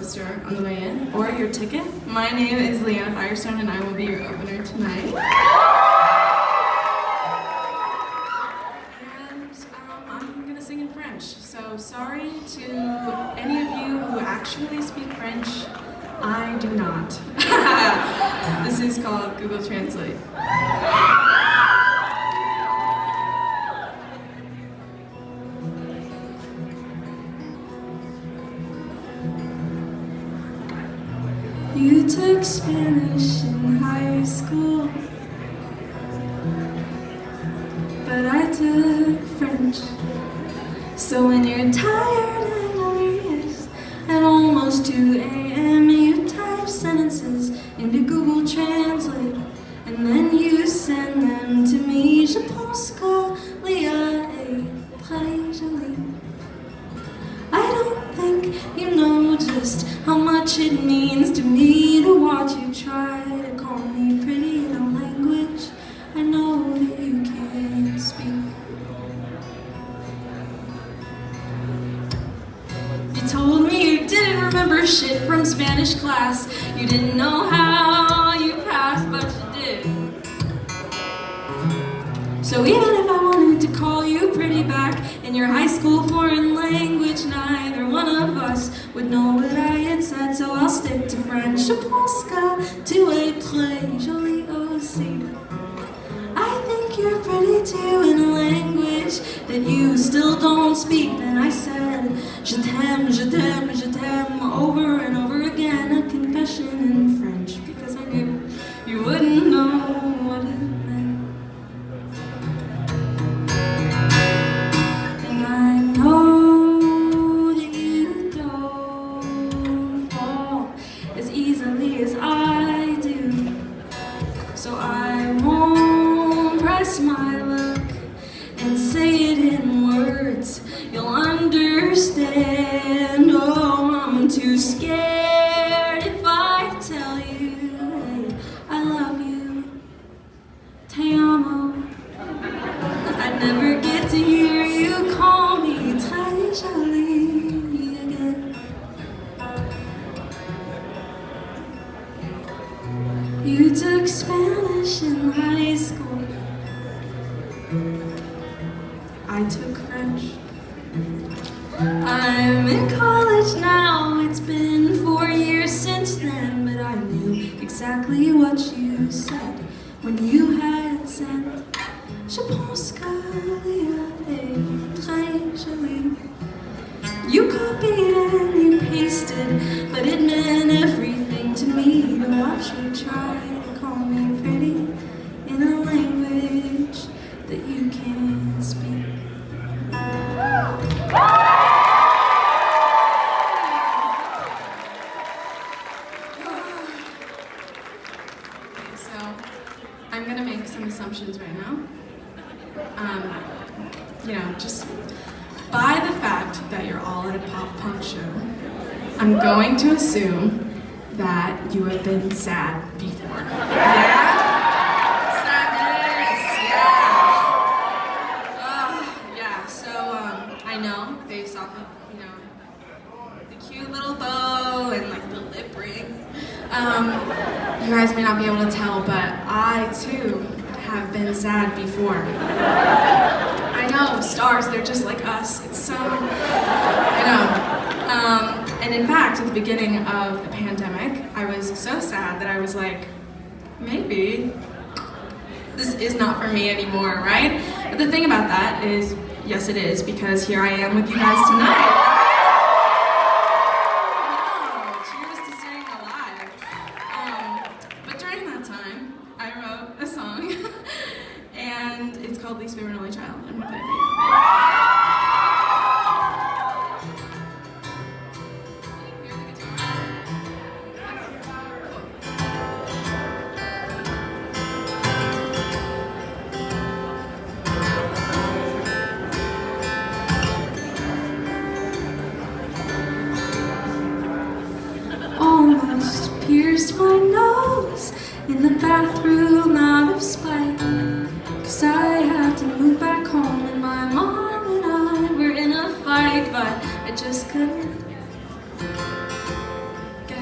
register on the way in, or your ticket. My name is Leanna Firestone, and I will be your opener tonight. And I'm gonna sing in French, so sorry to any of you who actually speak French. I do not. This is called Google Translate. You took Spanish in high school, but I took French. So when you're tired and delirious at almost 2 a.m., you type sentences into Google Translate, and then you send them to me. Je pense que Leah est très jolie. I don't think you know just how much it means to me to watch you try to call me pretty in a language I know that you can't speak. You told me you didn't remember shit from Spanish class. You didn't know how you passed, but you did. So even if I wanted to call you pretty back in your high school foreign language, neither one of us would know what I had said, so I'll stick to French. Je pense que tu es très jolie aussi. I think you're pretty too in a language that you still don't speak. Then I said, je t'aime, je t'aime, je t'aime, over and over again, a confession in French, because I knew you wouldn't know what it meant. And I know that you don't fall as easily as I do, so I won't press my luck and say it in words you'll understand. Oh, I'm too scared if I tell you, hey, I love you, te amo. I'd never get to hear you call me très jolie again. You took Spanish in high school, I took French. I'm in college now, it's been 4 years since then, but I knew exactly what you said when you had said, je pense que Leah est très jolie. You copied and you pasted, but it meant everything to me to watch you try to call me pretty in a language that you can't speak. So, I'm gonna make some assumptions right now. Just by the fact that you're all at a pop punk show, I'm going to assume that you have been sad before. Yeah? Sadness, yeah. So, I know, based off of, the cute little bow and like the lip ring, you guys may not be able to tell, but I too have been sad before. I know, stars, they're just like us. It's so, I know. And in fact, at the beginning of the pandemic, I was so sad that I was like, maybe this is not for me anymore, right? But the thing about that is, yes it is, because here I am with you guys tonight. Cheers to staying alive. But during that time, I wrote a song, and it's called Least Favorite Only Child. I'm gonna play it for you. Almost pierced my nose in the bathroom out of spite, 'cause I had to move back home and my mom and I were in a fight, but I just couldn't.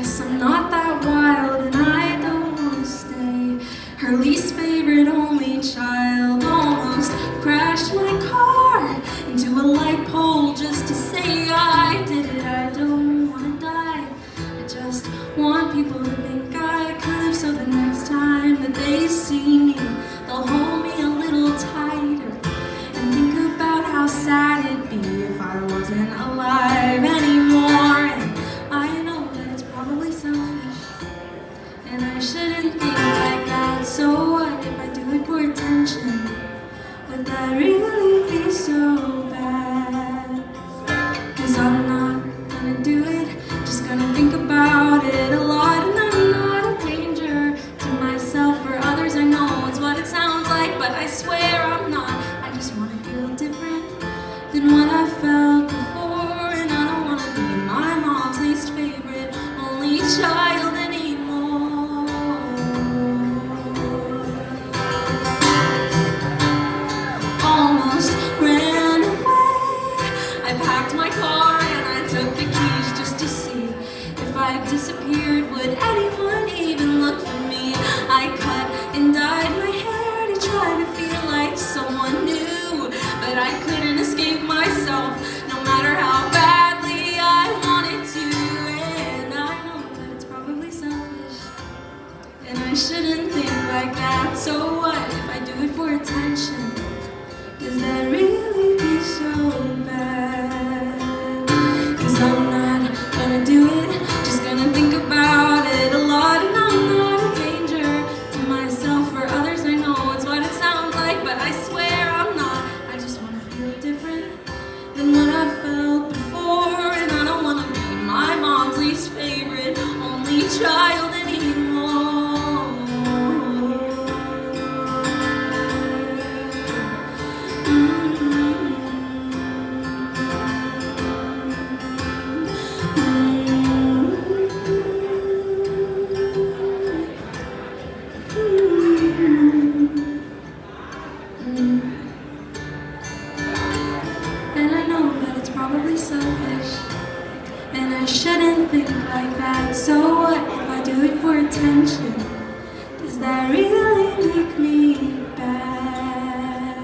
guess I'm not that wild and I don't wanna stay her least favorite only child. Almost crashed my car into a light pole just to say I did it. I don't wanna die, I just want people to think I could've, so the next time that they see me, they'll hold me a little tighter and think about how sad it'd be if I wasn't alive anymore. And I know that it's probably selfish, and I shouldn't think like that. So what if I do it for attention? Would that really be so bad? 'Cause I'm not gonna do it, just gonna think about it a lot. And I'm not a danger to myself or others, I know it's what it sounds like, but I swear I'm not. I just wanna feel different than what I felt before, and I don't wanna be my mom's least favorite only child anymore. Almost ran away, I packed my car and I took the keys just to see if I disappeared, would anyone even look for me? I cut and dyed my hair to try to feel like someone new, but I couldn't escape myself no matter how badly I wanted to. And I know that it's probably selfish, and I shouldn't think like that. So what if I do it for attention? Does that really be so bad? 'Cause I'm not gonna do it, just gonna think about it a lot. And I'm not a danger to myself or others, I know it's what it sounds like, but I swear I'm not. I just wanna feel different than what I felt before, and I don't wanna be my mom's least favorite only child anymore. And I know that it's probably selfish, and I shouldn't think like that. So what if I do it for attention? Does that really make me bad?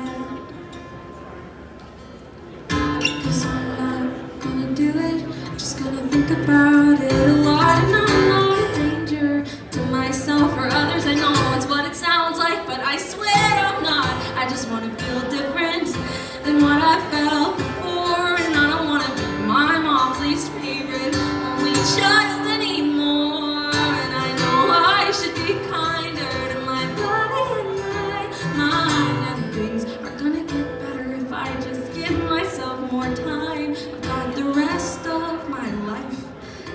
'Cause I'm not gonna do it, just gonna think about it a lot. And I'm not a danger to myself or others, I know it's what it sounds like, but I swear I'm not. I just wanna feel different than what I felt before, and I don't wanna be my mom's least favorite only child anymore. And I know I should be kinder to my body and my mind, and things are gonna get better if I just give myself more time. I've got the rest of my life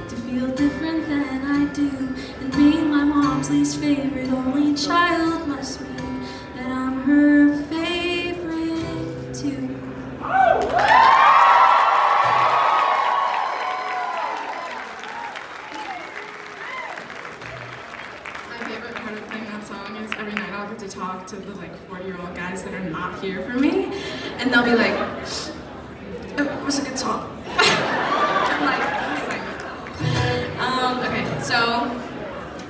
to feel different than I do, and being my mom's least favorite only child must mean that I'm her favorite too. My favorite part of playing that song is every night I'll get to talk to the 40-year-old guys that are not here for me, and they'll be like, "Oh, it was a good song." I'm like, okay, so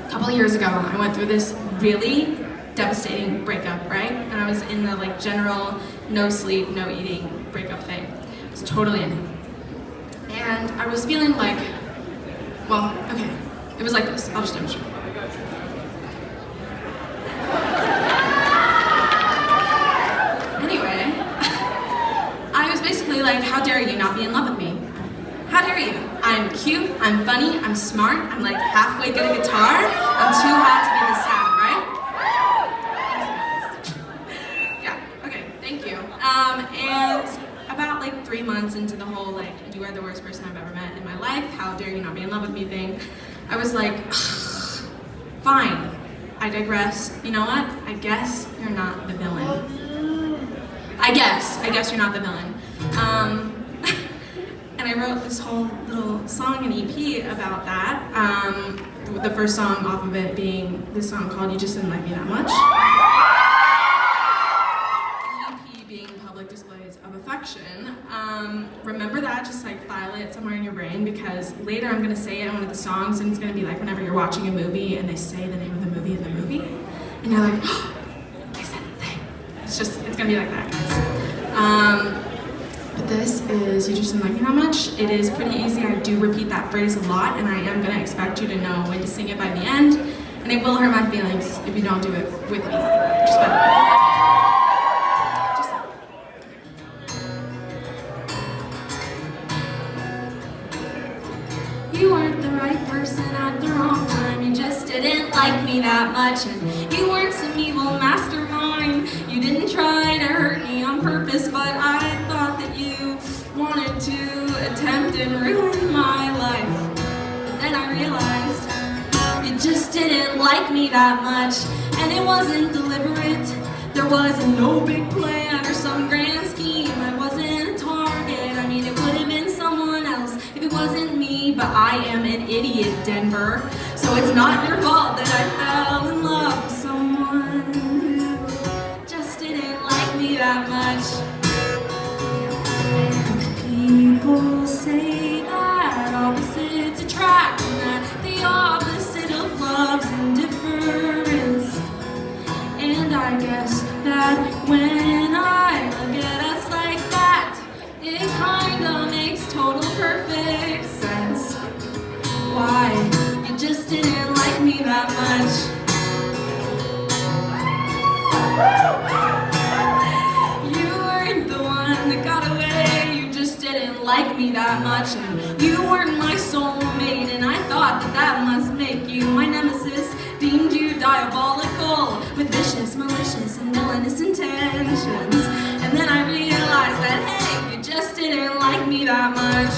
a couple of years ago, I went through this really devastating breakup, right? And I was in the general no sleep, no eating breakup thing. I was totally in it. And I was feeling like, well, okay, it was like this. I'll just demonstrate. Anyway, I was basically like, how dare you not be in love with me? How dare you? I'm cute, I'm funny, I'm smart, I'm halfway good at guitar, I'm too hot to be this sad, right? Yeah, okay, thank you. And about 3 months into the whole you are the worst person I've ever met in my life, how dare you not be in love with me thing, I was like, fine, I digress. You know what? I guess you're not the villain. I guess you're not the villain. And I wrote this whole little song and EP about that. The first song off of it being this song called You Just Didn't Like Me That Much. The EP being public displays of affection. Remember that, just like file it somewhere in your brain, because later I'm gonna say it in one of the songs, and it's gonna be like whenever you're watching a movie and they say the name of the movie in the movie, and you're like, oh, they said the thing. It's gonna be like that, guys. But this is You Just Didn't Like Me That Much. It is pretty easy. I do repeat that phrase a lot, and I am gonna expect you to know when to sing it by the end, and it will hurt my feelings if you don't do it with me. Just You weren't the right person at the wrong time. You just didn't like me that much. And you weren't some evil mastermind. You didn't try to hurt me on purpose, but I thought that you wanted to attempt and ruin my life. But then I realized you just didn't like me that much. And it wasn't deliberate. There was no big plan or some grand scheme. I wasn't a target. I mean, it would have been someone else if it wasn't me, but I am an idiot, Denver. So it's not your fault that I fell in love with someone who just didn't like me that much. And people say that opposites attract, and that the opposite of love's indifference. And I guess that when I look at us like that, it kinda makes total perfect sense. Why you just didn't like me that much. You weren't the one that got away. You just didn't like me that much. And you weren't my soulmate, and I thought that that must make you my nemesis. Deemed you diabolical with vicious, malicious, and villainous intentions. And then I realized that, hey, you just didn't like me that much.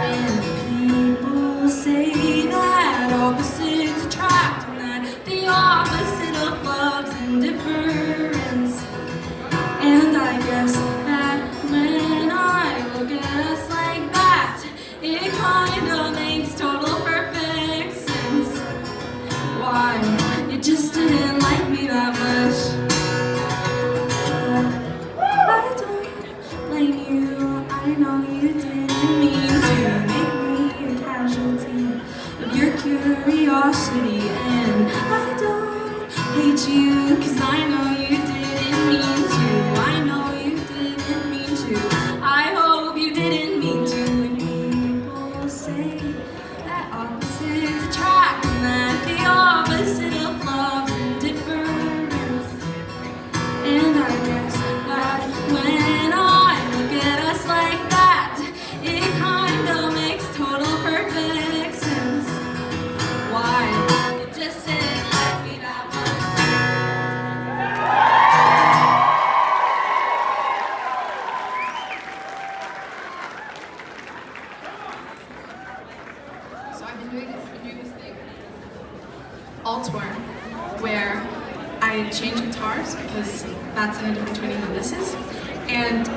And people say that opposites attract, and that the opposite of love's indifference. And I guess that when I look at us like that, it kinda makes total perfect sense. Why you just didn't like me that much. I don't blame you. I know you didn't mean to make me a casualty of your curiosity, and I don't hate you, 'cause I know you didn't mean to. I know you didn't mean to. I hope you didn't mean to. And people say that opposites attract, and that the opposite of love's indifference. And I guess that when I look at us like that, it kinda makes total perfect sense. Why you just didn't like me that much. So I've been doing this thing all tour, where I change guitars, because that's in a different tuning than this is. And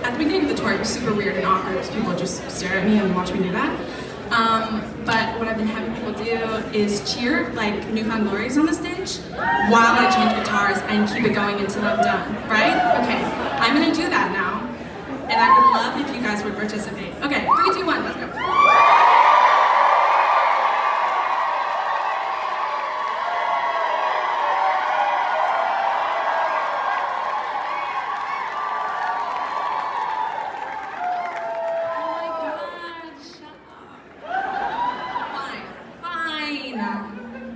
at the beginning of the tour, it was super weird and awkward because people would just stare at me and watch me do that. But what I've been having people do is cheer like Newfound Glories on the stage while I change guitars and keep it going until I'm done, right? Okay, I'm gonna do that now, and I would love if you guys would participate. Okay, 3, 2, 1, let's go.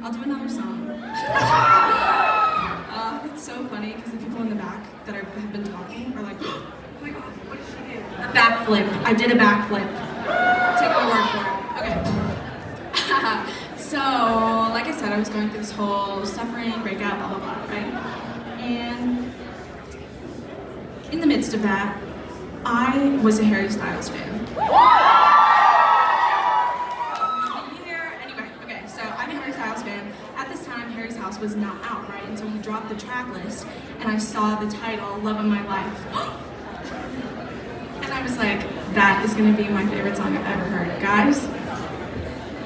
I'll do another song. It's so funny because the people in the back that have been talking are like, oh my god, what did she do? A backflip. I did a backflip. Take my word for it. Okay. So, like I said, I was going through this whole suffering, breakup, blah, blah, blah, right? And in the midst of that, I was a Harry Styles fan. Was not out, right? And so he dropped the track list, and I saw the title, Love of My Life. And I was like, that is gonna be my favorite song I've ever heard. Guys,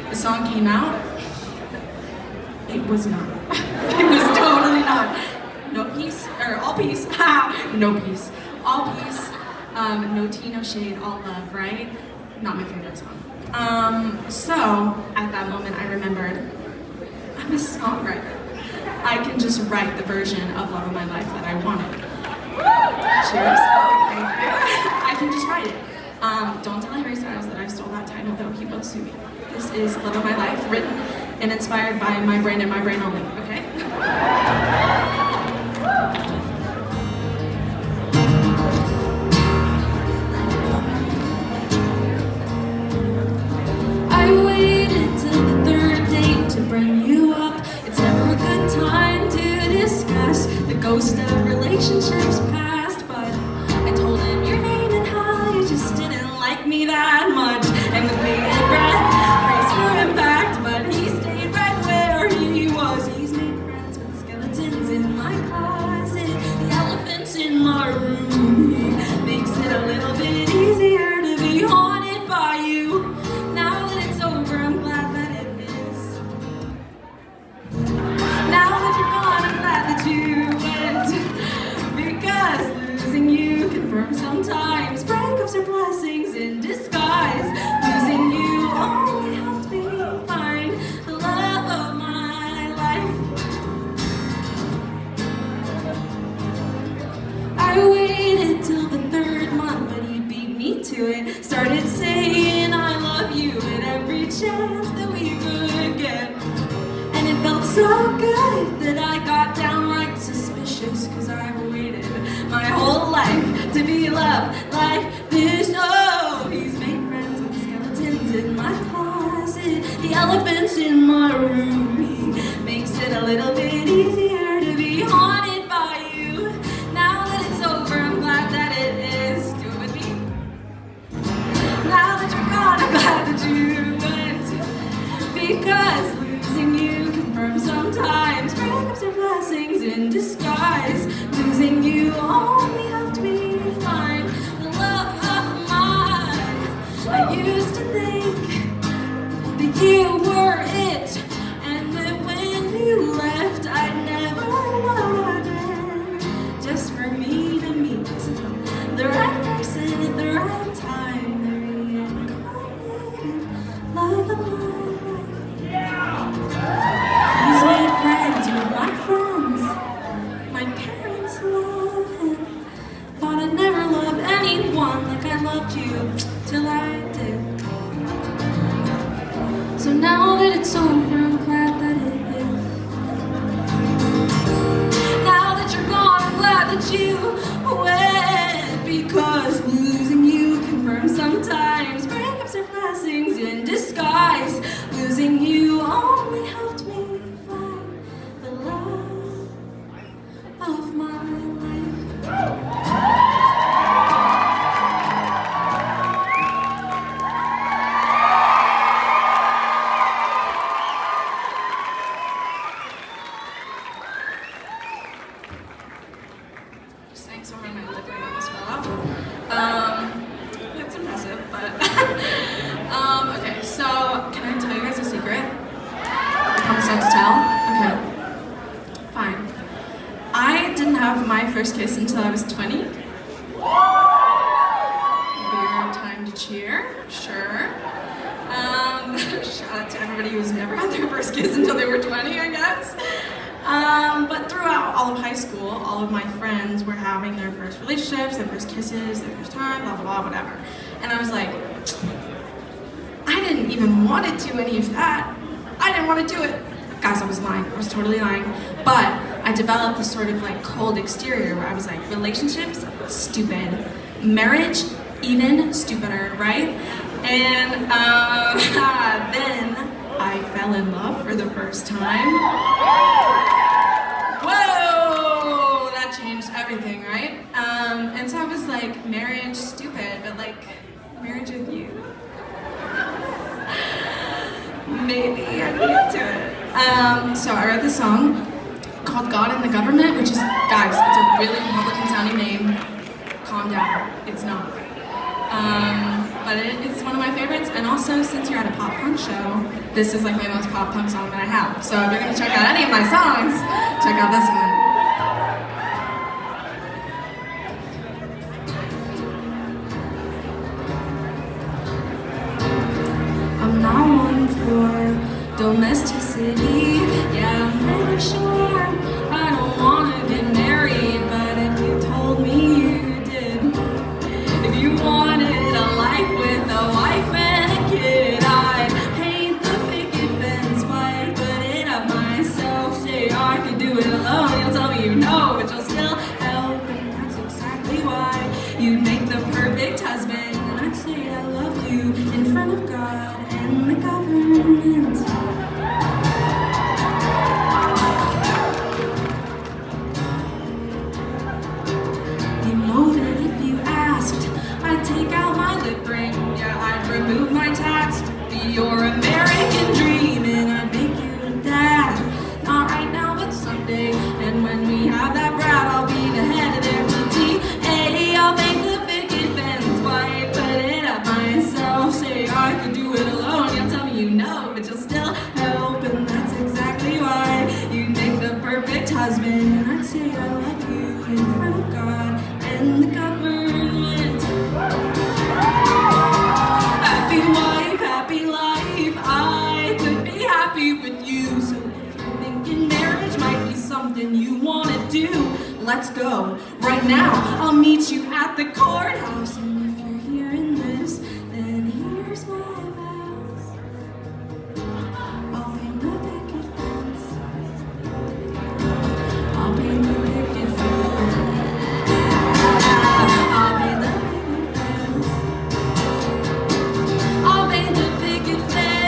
the song came out, it was not. It was totally not. No, or all peace, ha, no peace, all peace, no tea, no shade, all love, right? Not my favorite song. So at that moment I remembered, I'm a songwriter. I can just write the version of Love of My Life that I wanted. Cheers. Thank you. I can just write it. Don't tell Harry Styles that I stole that title, though he will sue me. This is Love of My Life, written and inspired by my brain and my brain only, okay? I waited till the third date to bring you up. It's never a good time to discuss the ghost of relationships past, but I told him your name and how you just didn't like me that much. And with bated breath, praise for impact, but he stayed right where he was. He's made friends with skeletons in my closet, the elephants in my room. He makes it a little bit easier to be haunted by you. Now that it's over, I'm glad that it is. Now that you're gone, I'm glad that you went, because losing you confirms sometimes breakups are blessings in disguise. Losing you only helped me find the love of my life. I waited till the third month, but he beat me to it. Started saying I love you at every chance that we could get. And it felt so good that I got downright suspicious, cause I've waited my whole life to be loved like this. Oh, he's made friends with skeletons in my closet, the elephants in my room. He makes it a little bit easier to be haunted by you. Now that it's over, I'm glad that it is. Do it with me. Now that you're gone, I'm glad that you went, because losing you confirms sometimes breakups are blessings in disguise. Losing you only helped me find the love of my life. I used to think that you were it, and that when you left I'd never love again. Just for me to meet the right person at the right time, the reincarnated love of my life. He's made friends with my friends. My parents love him. Thought I'd never love anyone like I loved you, till I did. So now that it's over, I'm glad that it is. Now that you're gone, I'm glad that you went, because losing you confirms sometimes breakups are blessings in disguise. Losing you only helped me find the love of my life. Just sang somewhere in my lip right almost fell out. It's impressive, but okay, so can I tell you guys a secret? I promise not to tell? Okay, fine. I didn't have my first kiss until I was 20. Weird time to cheer, sure. Shout out to everybody who's never had their first kiss until they were 20, I guess. But throughout all of high school, all of my friends were having their first relationships, their first kisses, their first time, blah, blah, blah, whatever. And I was like, I didn't even want to do any of that. I didn't want to do it. Guys, I was lying. I was totally lying. But I developed this sort of like cold exterior where I was like, relationships, stupid. Marriage, even stupider, right? And then I fell in love for the first time. Whoa, that changed everything, right? And so I was like, marriage, stupid, but like, marriage with you? Maybe I'd be into it. So I wrote this song called God and the Government, which is, guys, it's a really Republican sounding name. Calm down, it's not. But it's one of my favorites, and also since you're at a pop punk show, this is like my most pop punk song that I have. So if you're gonna check out any of my songs, check out this one. you'd make the perfect husband, and I'd say I love you in front of God and the government. You know that if you asked, I'd take out my lip ring, yeah, I'd remove my tats, be your American dream, and I'd make you a dad. Not right now, but someday, and when we have that brat, I'll be the head of their PTA. I'll make the picket fence, why put it up myself? Say I could do it alone, you'll tell me you know, but you'll still help, and that's exactly why you make the perfect husband, and I'd say I love you in front of God and the government. Happy wife, happy life, I could be happy with you, so if you're thinking marriage might be something you want to do, let's go right now. I'll meet you at the courthouse, and if you're hearing this, then here's my vows. I'll paint the picket fence. I'll paint the picket fence. I'll paint the picket fence. I'll paint the picket fence.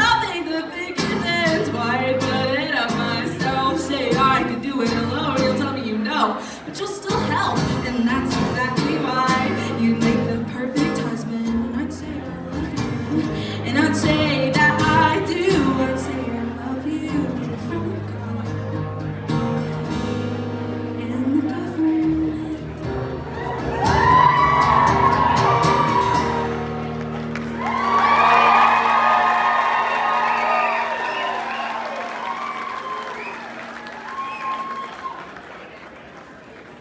I'll paint the picket fence. Why put it up myself? Say I could do it alone. You'll tell me you know, but you'll still help, and that's exactly why you make the perfect husband. And I'd say I love you, and I'd say that I do. I'd say I love you in front of God and the government.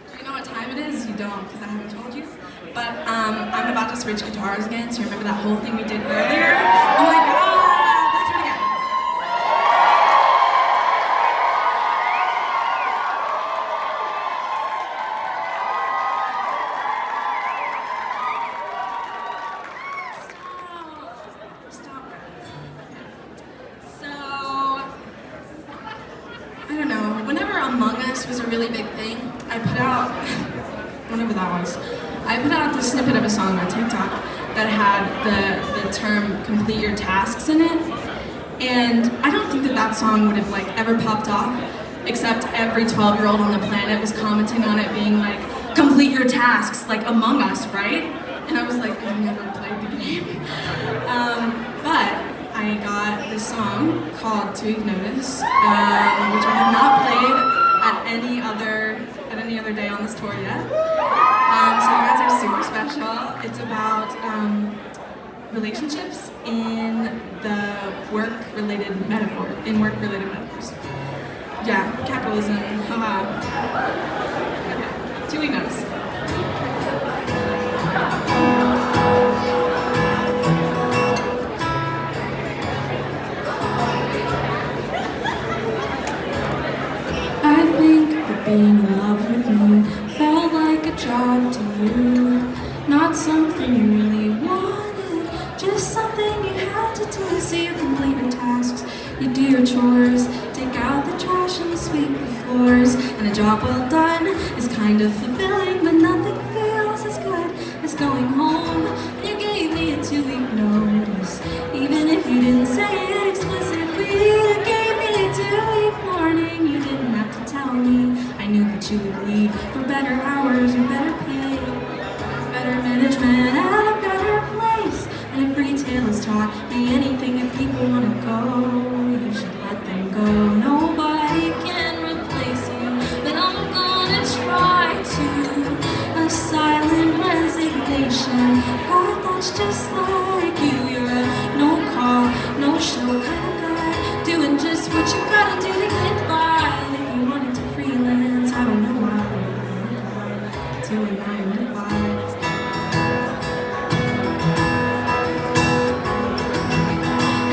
Do you know what time it is? You don't, because I haven't told you. But I'm about to switch guitars again, so remember that whole thing we did earlier? Oh my god! Let's do it again. Stop. So, I don't know, whenever Among Us was a really big thing, I put out, whenever that was, I put out this snippet of a song on TikTok that had the term complete your tasks in it, and I don't think that that song would have like ever popped off, except every 12-year-old on the planet was commenting on it being like, complete your tasks, like Among Us, right? And I was like, I've never played the game. But I got this song called Tweak Notice, which I have not played at any other day on this tour yet. So you guys are super special. It's about relationships in work-related metaphors. Yeah, capitalism, haha. Okay, Tweak Notice. I think that being in love with me felt like a job to you, not something you really wanted, just something you had to do. So you complete your tasks, you do your chores, take out the trash and sweep the floors, and a job well done is kind of fulfilling, but nothing feels as good as going home. And you gave me a 2-week notice, even if you didn't say it explicitly. You gave me a 2-week warning, you didn't have to tell me. I knew that you would leave for better hours or better pay, better management and a better place. And if retail is taught me anything, if people want to go, you should let them go. Nobody can replace you, but I'm gonna try to. A silent resignation, God, that's just like you. You're a no call, no show kind of guy, doing just what you gotta do to get by. And if you wanted to freelance, I don't know why, doing 9 to 5.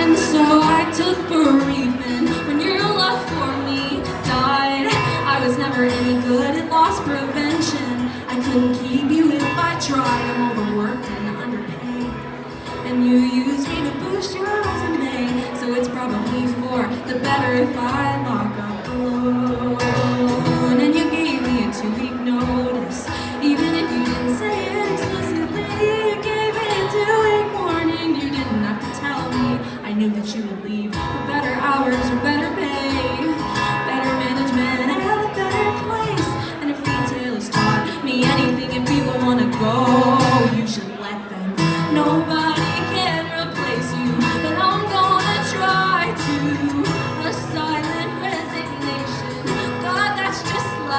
And so I took bereavement when your love for me died. I was never any good at loss prevention. I couldn't keep you if I tried. I'm overworked and underpaid, and you used me to boost your resume. So it's probably for the better if I lock up alone. And you gave me a 2-week notice,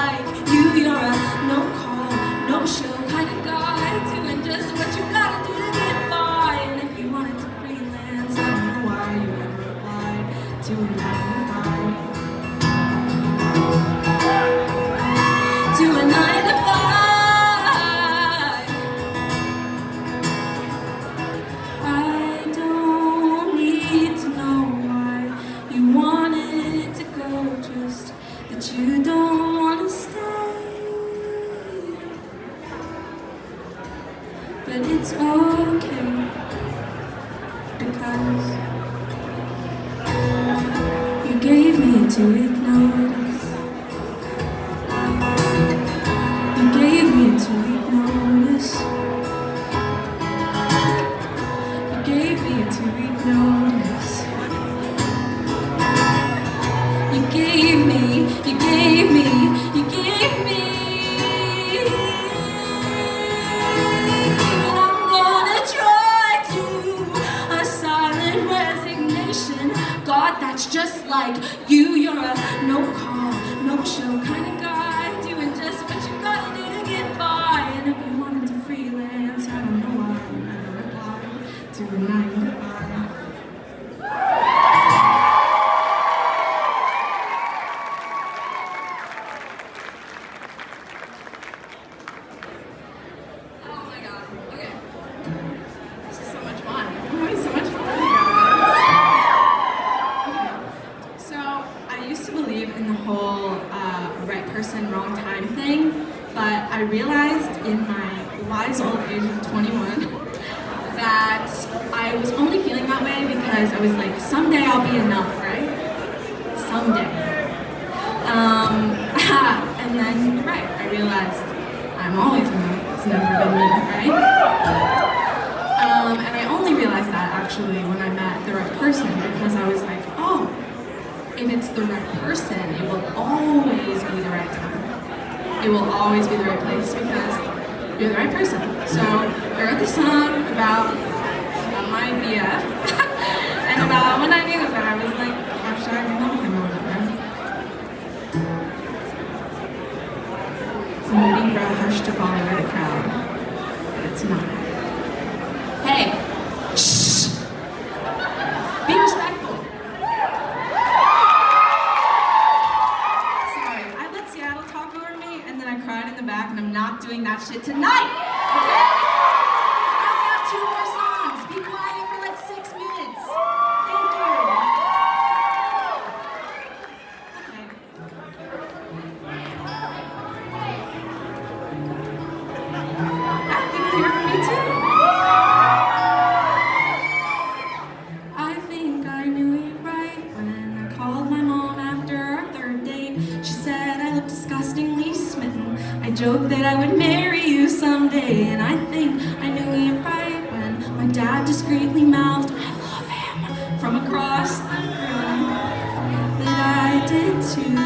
like you. You're a no call, no show kind of guy, doing just what you gotta do to get by. And if you wanted to freelance, I don't know why you ever applied to a 9 to 5. To a 9 to 5. I don't need to know why you wanted to go, just that you don't want to stay. But it's okay, because you gave me a 2-week notice. You gave me a 2-week notice. You gave me a 2-week notice. You gave me, you gave me, you gave me. And I'm gonna try to a silent resignation. God, that's just like you. You're a no call, no show kind of guy, doing just what you gotta do to get by. And if you wanted to freelance, I don't know why you never replied to a 9 to 5. Oh my god. Okay. This is so much fun. I'm having so much fun with you guys. Okay. So I used to believe in the whole right person, wrong time thing, but I realized in my wise old age of 21 that I was only feeling that way because I was like, someday I'll be enough, right? Someday. And then you're right, I realized I'm always enough. It's never been me, right? And I only realized that actually when I met the right person, because I was like, oh, if it's the right person, it will always be the right time. It will always be the right place because you're the right person. So I wrote this song about my BF and about when I knew that I was like, how should I be loving him a little bit? I'm waiting for a hush to fall over the crowd, but it's not. Hey, shh! Be respectful. Sorry, I let Seattle talk over me, and then I cried in the back, and I'm not doing that shit tonight, okay? I only have 2 more songs. Be quiet for like 6 minutes. Thank you. Okay. I have people here for me too. I think I knew it right when I called my mom after our 3rd date. She said I looked disgustingly smitten. I joked that I would marry you someday, and I think I knew it right when my dad discreetly mouthed, I love him, from across the room. That I did too,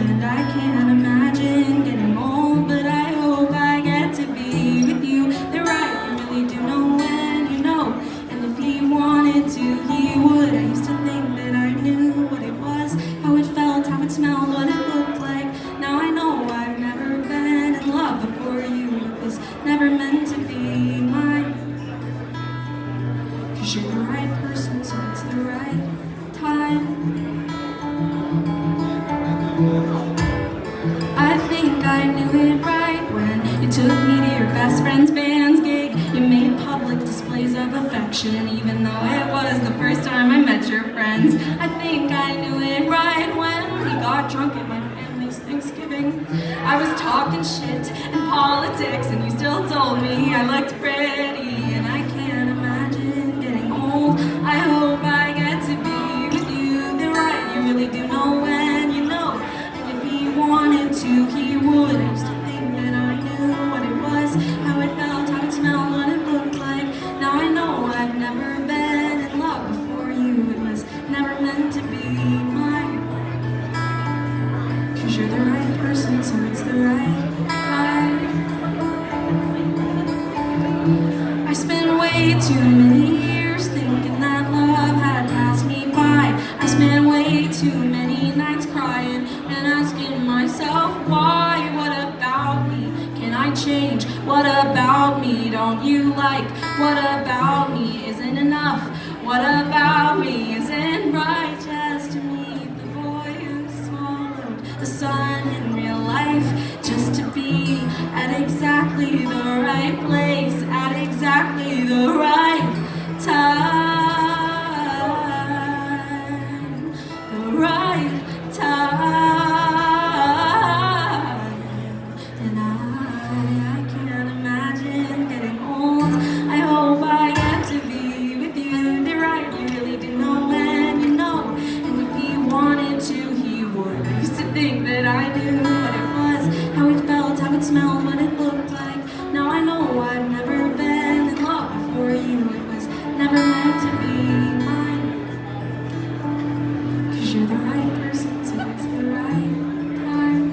and I can't imagine getting old, but I hope I get to be with you. They're right, you really do know when you know, and if he wanted to, he would. I used to think that I knew what it was, how it felt, how it smelled, what it looked like. Now I know I've never been in love before you. It was never meant to be mine. 'Cause you're the right person, so it's the right time. I think I knew it right when you took me to your best friend's band's gig. You made public displays of affection, even though it was the first time I met your friends. I think I knew it right when we got drunk at my family's Thanksgiving. I was talking shit and politics, and you still told me I looked pretty, and I can't imagine getting old. I hope I get to be with you. They're right, you really do know when you know, and if he wanted to, he would. I used to think that I knew what it was, how it felt, how it smelled, what it looked like. Now I know I've never been in love before you. It was never meant to be mine. 'Cause you're the right person, so it's the right time. I spent way too many years thinking that love had change? What about me don't you like? What about me isn't enough? What about me isn't right? Just to meet the boy who swallowed the sun in real life, just to be at exactly the right place at exactly the right time, the right time. And I can't imagine getting old. I hope I get to be with you. They're right, you really do know when you know. And if he wanted to, he would. I used to think that I knew what it was, how it felt, how it smelled, what it looked like. Now I know I've never been in love before you. It was never meant to be mine. 'Cause you're the right person, so it's the right time.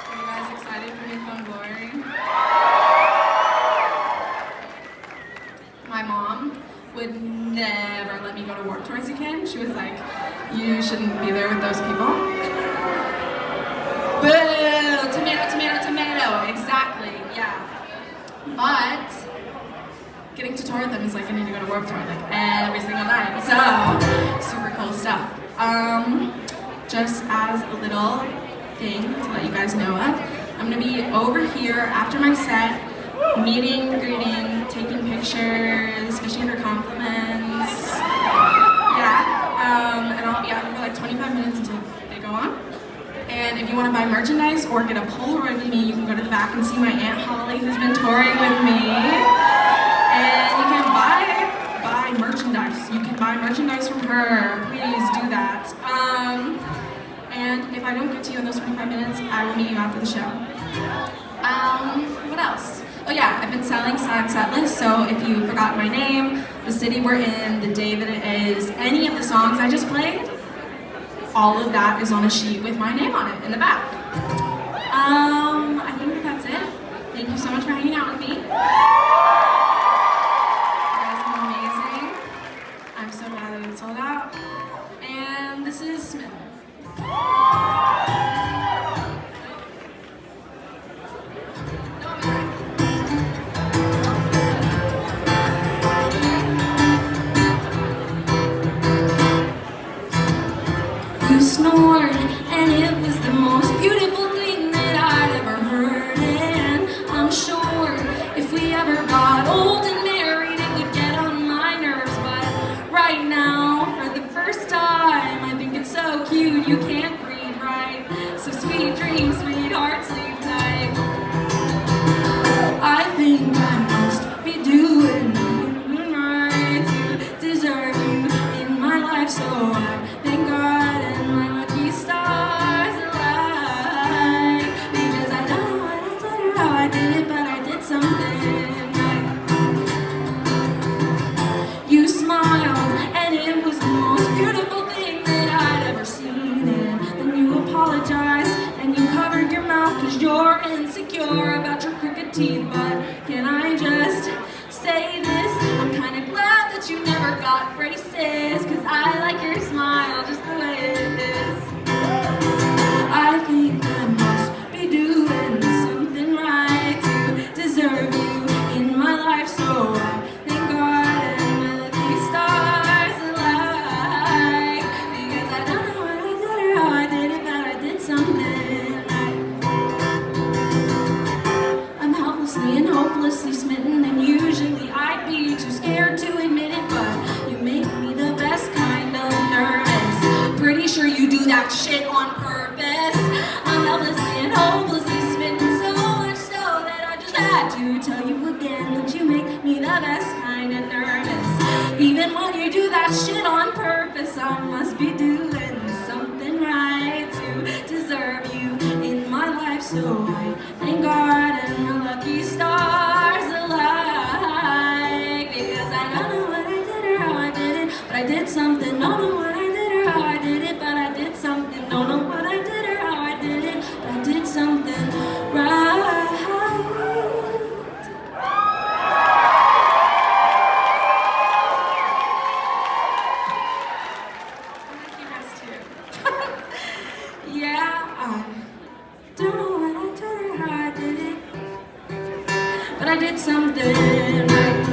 Are you guys excited for Myth on Glory? My mom would never let me go to Warped Tour as a kid. She was like, you shouldn't be there with those people. Boo! Tomato, tomato, tomato. Exactly, yeah. But getting to tour with them is like getting to go to Warped Tour like every single night. So, super cool stuff. Just as a little thing to let you guys know of, I'm gonna be over here after my set, meeting, greeting, taking pictures, fishing for compliments. Yeah, and I'll be out here for like 25 minutes until they go on. And if you want to buy merchandise or get a Polaroid with me, you can go to the back and see my Aunt Holly, who's been touring with me. And you can buy merchandise. You can buy merchandise from her. Please do that. And if I don't get to you in those 25 minutes, I will meet you after the show. What else? Oh yeah, I've been selling signed Setlist, so if you forgot my name, the city we're in, the day that it is, any of the songs I just played, all of that is on a sheet with my name on it in the back. I think that's it. Thank you so much for hanging out with me. You guys have been amazing. I'm so glad that it sold out. And this is Smitten. You snored, and it was the most beautiful thing that I'd ever heard. And I'm sure if we ever got old and married, it would get on my nerves. But right now, for the first time, I think it's so cute you can't breathe right. So sweet dreams, sweetheart, sleep tight. I think I must be doing right to deserve you in my life. So I thank God and my lucky stars alive, because I don't know what I did or how I did it, but I did something right. You smiled, and it was the most beautiful thing that I'd ever seen. And then you apologized, and you covered your mouth because you're insecure about your crooked teeth. But can I just say this? I'm kind of glad that you never got braces, because I like your smile just the way it is. I think I must be doing something right to deserve you in my life. So I thank God and my lucky stars alive, because I don't know what I did or how I did it, but I did something right. I'm helplessly and hopelessly smitten, and usually I'd be too scared to admit it, but you make me the best kind of nervous. Pretty sure you do that shit on purpose. I'm helplessly and hopelessly smitten, so much so that I just had to tell you again that you make me the best kind of nervous. Even when you do that shit on purpose, I must be doing something right to deserve you in my life. So I thank God and my lucky stars alive, because I don't know what I did or how I did it, but I did something. Don't know what I did or how I did it, but I did something. Don't know what I did or how I did it, but I did something right. I did something right.